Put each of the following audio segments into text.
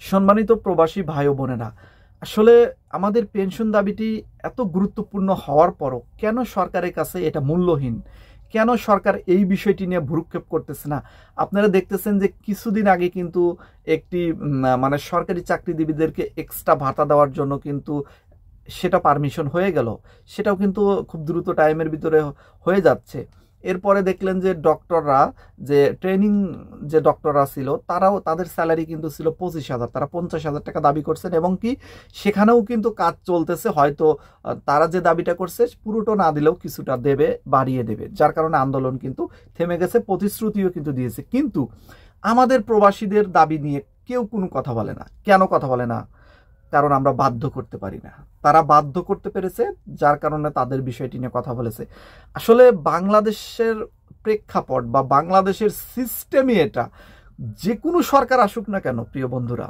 সম্মানিত প্রবাসী ভাই ও বোনেরা, আসলে আমাদের পেনশন দাবিটি এত গুরুত্বপূর্ণ হওয়ার পরও কেন সরকারের কাছে এটা মূল্যহীন? কেন সরকার এই বিষয়টি নিয়ে ভ্রুক্ষেপ করতেছে না? আপনারা দেখতেছেন যে কিছুদিন আগে কিন্তু একটি মানে সরকারি চাকরিজীবীদেরকে এক্সট্রা ভাতা দেওয়ার জন্য কিন্তু সেটা পারমিশন হয়ে গেল। সেটাও কিন্তু খুব দ্রুত টাইমের ভিতরে হয়ে যাচ্ছে। এরপরে দেখলেন যে ডক্টররা, যে ট্রেনিং যে ডক্টররা ছিল, তারাও তাদের স্যালারি কিন্তু ছিল 25,000, তারা 50,000 টাকা দাবি করছেন এবং কি সেখানেও কিন্তু কাজ চলতেছে। হয়তো তারা যে দাবিটা করছে পুরোটা না দিলেও কিছুটা দেবে, বাড়িয়ে দেবে, যার কারণে আন্দোলন কিন্তু থেমে গেছে, প্রতিশ্রুতিও কিন্তু দিয়েছে। কিন্তু আমাদের প্রবাসীদের দাবি নিয়ে কেউ কোনো কথা বলে না। কেন কথা বলে না? কারণ আমরা বাধ্য করতে পারি না। তারা বাধ্য করতে পেরেছে, যার কারণে তাদের বিষয়টি নিয়ে কথা বলেছে। আসলে বাংলাদেশের প্রেক্ষাপট বা বাংলাদেশের সিস্টেমই এটা। যে কোনো সরকার আসুক না কেন প্রিয় বন্ধুরা,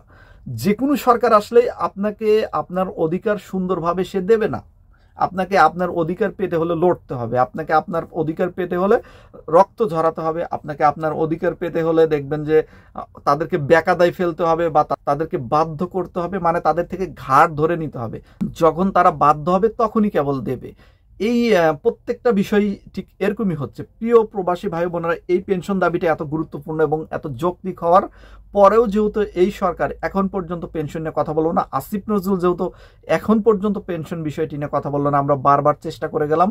যে কোনো সরকার আসলে আপনাকে আপনার অধিকার সুন্দরভাবে সে দেবে না। আপনাকে আপনার অধিকার পেতে হলে লড়তে হবে, আপনাকে আপনার অধিকার পেতে হলে রক্ত ঝরাতে হবে, আপনাকে আপনার অধিকার পেতে হলে দেখবেন যে তাদেরকে বেকায়দায় ফেলতে হবে বা তাদেরকে বাধ্য করতে হবে, মানে তাদের থেকে ঘাড় ধরে নিতে হবে। যখন তারা বাধ্য হবে তখনই কেবল দেবে। এই প্রত্যেকটা বিষয় ঠিক এরকমই হচ্ছে। প্রিয় প্রবাসী ভাই বোনেরা, এই পেনশন দাবিটা এত গুরুত্বপূর্ণ এবং এত যৌক্তিক হওয়ার পরেও যেহেতু এই সরকার এখন পর্যন্ত পেনশন নিয়ে কথা বললো না, আসিফ নজরুল যেহেতু এখন পর্যন্ত পেনশন বিষয়টি নিয়ে কথা বললো না, আমরা বারবার চেষ্টা করে গেলাম,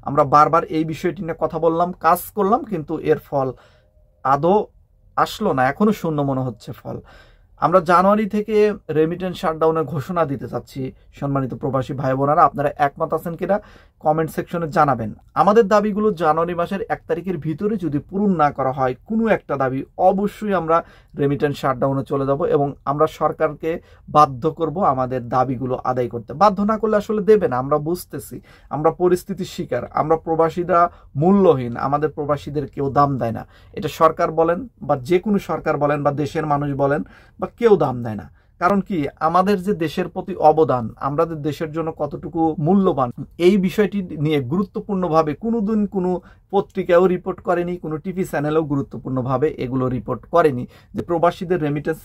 আমরা বারবার এই বিষয়টি নিয়ে কথা বললাম, কাজ করলাম, কিন্তু এর ফল আদৌ আসলো না। এখনো শূন্য মনে হচ্ছে ফল। আমরা জানুয়ারি থেকে রেমিটেন্স শাটডাউনের ঘোষণা দিতে চাচ্ছি। সম্মানিত প্রবাসী ভাই বোনেরা, আপনারা একমত আছেন কিনা কমেন্ট সেকশনে জানাবেন। আমাদের দাবিগুলো জানুয়ারি মাসের 1 তারিখের ভিতরে যদি পূরণ না করা হয় কোনো একটা দাবি, অবশ্যই আমরা রেমিটেন্স শাটডাউনে চলে যাব এবং আমরা সরকারকে বাধ্য করব আমাদের দাবিগুলো আদায় করতে। বাধ্য না করলে আসলে দেবে না, আমরা বুঝতেছি, আমরা পরিস্থিতির শিকার, আমরা প্রবাসীরা মূল্যহীন, আমাদের প্রবাসীদের কেউ দাম দেয় না। এটা সরকার বলেন বা যে কোনো সরকার বলেন বা দেশের মানুষ বলেন বা কেউ দাম দেয় না। কারণ কি, আমাদের যে দেশের প্রতি অবদান, আমাদের দেশের জন্য কতটুকু মূল্যবান, এই বিষয়টি নিয়ে গুরুত্বপূর্ণভাবে কোনোদিন কোনো পত্রিকাও রিপোর্ট করেনি, কোনো টিভি চ্যানেলও গুরুত্বপূর্ণভাবে এগুলো রিপোর্ট করেনি যে প্রবাসীদের রেমিটেন্স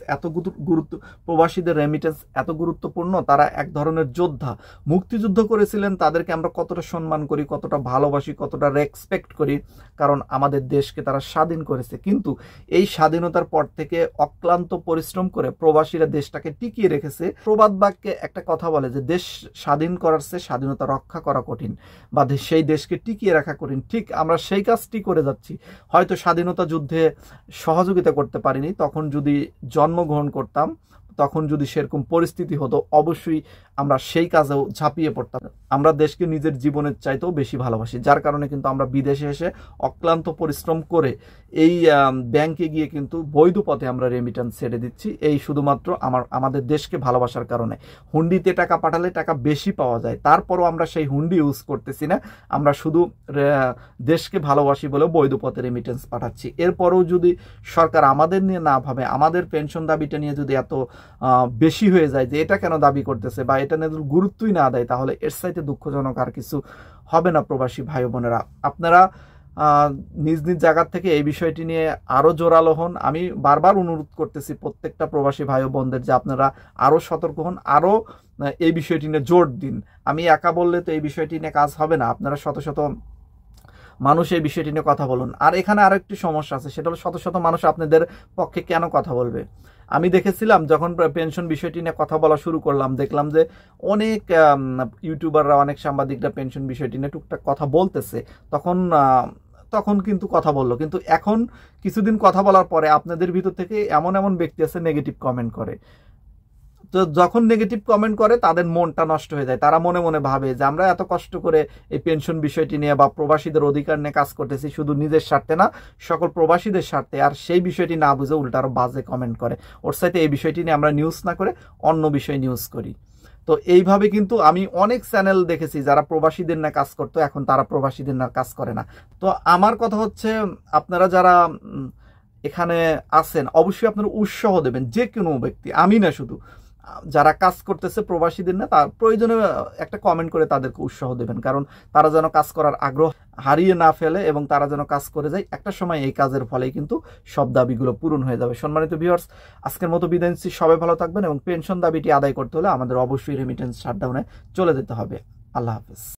এত গুরুত্বপূর্ণ। তারা এক ধরনের যোদ্ধা, মুক্তিযুদ্ধ করেছিলেন, তাদেরকে আমরা কতটা সম্মান করি, কতটা ভালোবাসি, কতটা রেসপেক্ট করি, কারণ আমাদের দেশকে তারা স্বাধীন করেছে। কিন্তু এই স্বাধীনতার পর থেকে অক্লান্ত পরিশ্রম করে প্রবাসীরা দেশটাকে টিকিয়ে রেখেছে। প্রবাদ বাক্যে একটা কথা বলে যে দেশ স্বাধীন করার চেয়ে স্বাধীনতা রক্ষা করা কঠিন, বা সেই দেশকে টিকিয়ে রাখা কঠিন। ঠিক আমরা সেই কাজটি করে যাচ্ছি। হয়তো স্বাধীনতা যুদ্ধে সহযোগিতা করতে পারিনি, তখন যদি জন্মগ্রহণ করতাম, তখন যদি সেরকম পরিস্থিতি হতো, অবশ্যই আমরা সেই কাজেও ঝাঁপিয়ে পড়তাম। আমরা দেশকে নিজের জীবনের চাইতেও বেশি ভালোবাসি, যার কারণে কিন্তু আমরা বিদেশে এসে অক্লান্ত পরিশ্রম করে এই ব্যাংকে গিয়ে কিন্তু বৈধ পথে আমরা রেমিটেন্স ছেড়ে দিচ্ছি, এই শুধুমাত্র আমাদের দেশকে ভালোবাসার কারণে। হুন্ডিতে টাকা পাঠালে টাকা বেশি পাওয়া যায়, তারপরও আমরা সেই হুন্ডি ইউজ করতেছি না, আমরা শুধু দেশকে ভালোবাসি বলে বৈধ পথে রেমিটেন্স পাঠাচ্ছি। এরপরেও যদি সরকার আমাদের নিয়ে না ভাবে, আমাদের পেনশন দাবিটা নিয়ে যদি এত বেশি হয়ে যায় যে এটা কেন দাবি করতেছে বা এটা নিয়ে গুরুত্বই না দেয়, তাহলে এর চাইতে দুঃখজনক আর কিছু হবে না। প্রবাসী ভাই বোনেরা, আপনারা নিজ নিজ জায়গা থেকে এই বিষয়টি নিয়ে আরো জোরালো হন। আমি বারবার অনুরোধ করতেছি প্রত্যেকটা প্রবাসী ভাই বোনদের যে আপনারা আরো সতর্ক হন, আরো এই বিষয়টি নিয়ে জোর দিন। আমি একা বললে তো এই বিষয়টি নিয়ে কাজ হবে না, আপনারা শত শত মানুষ এই বিষয়টি নিয়ে কথা বলুন। আর এখানে আরো একটি সমস্যা আছে, সেটা হলো শত শত মানুষ আপনাদের পক্ষে কেন কথা বলবে। আমি দেখেছিলাম যখন পেনশন বিষয়টি নিয়ে কথা বলা শুরু করলাম, দেখলাম যে অনেক ইউটিউবাররা, অনেক সাংবাদিকরা পেনশন বিষয়টি নিয়ে টুকটাক কথা বলতেছে, তখন কিন্তু কথা বললো। কিন্তু এখন কিছুদিন কথা বলার পরে আপনাদের ভিতর থেকে এমন এমন ব্যক্তি আছে নেগেটিভ কমেন্ট করে। তো যখন নেগেটিভ কমেন্ট করে তাদের মনটা নষ্ট হয়ে যায়, তারা মনে মনে ভাবে যে আমরা এত কষ্ট করে এই পেনশন বিষয়টি নিয়ে বা প্রবাসীদের অধিকার নিয়ে কাজ করতেছি শুধু নিজের স্বার্থে না, সকল প্রবাসীদের স্বার্থে, আর সেই বিষয়টি না বুঝে উল্টা আরো বাজে কমেন্ট করে। ওর সাথে এই বিষয়টি নিয়ে আমরা নিউজ না করে অন্য বিষয় নিউজ করি। তো এইভাবে কিন্তু আমি অনেক চ্যানেল দেখেছি যারা প্রবাসীদের না কাজ করতো, এখন তারা প্রবাসীদের না কাজ করে না। তো আমার কথা হচ্ছে, আপনারা যারা এখানে আছেন অবশ্যই আপনারা উৎসাহ দেবেন, যে কোনো ব্যক্তি, আমি না শুধু, যারা কাজ করতেছে প্রবাসীদের না, তার প্রয়োজনে একটা কমেন্ট করে তাদেরকে উৎসাহ দেবেন, কারণ তারা যেন কাজ করার আগ্রহ হারিয়ে না ফেলে এবং তারা যেন কাজ করে যায়। একটা সময় এই কাজের ফলেই কিন্তু সব দাবিগুলো পূরণ হয়ে যাবে। সম্মানিত ভিউয়ার্স, আজকের মতো বিদায় নিচ্ছি। সবাই ভালো থাকবেন এবং পেনশন দাবিটি আদায় করতে হলে আমাদের অবশ্যই রেমিটেন্স শাটডাউনে চলে যেতে হবে। আল্লাহ হাফেজ।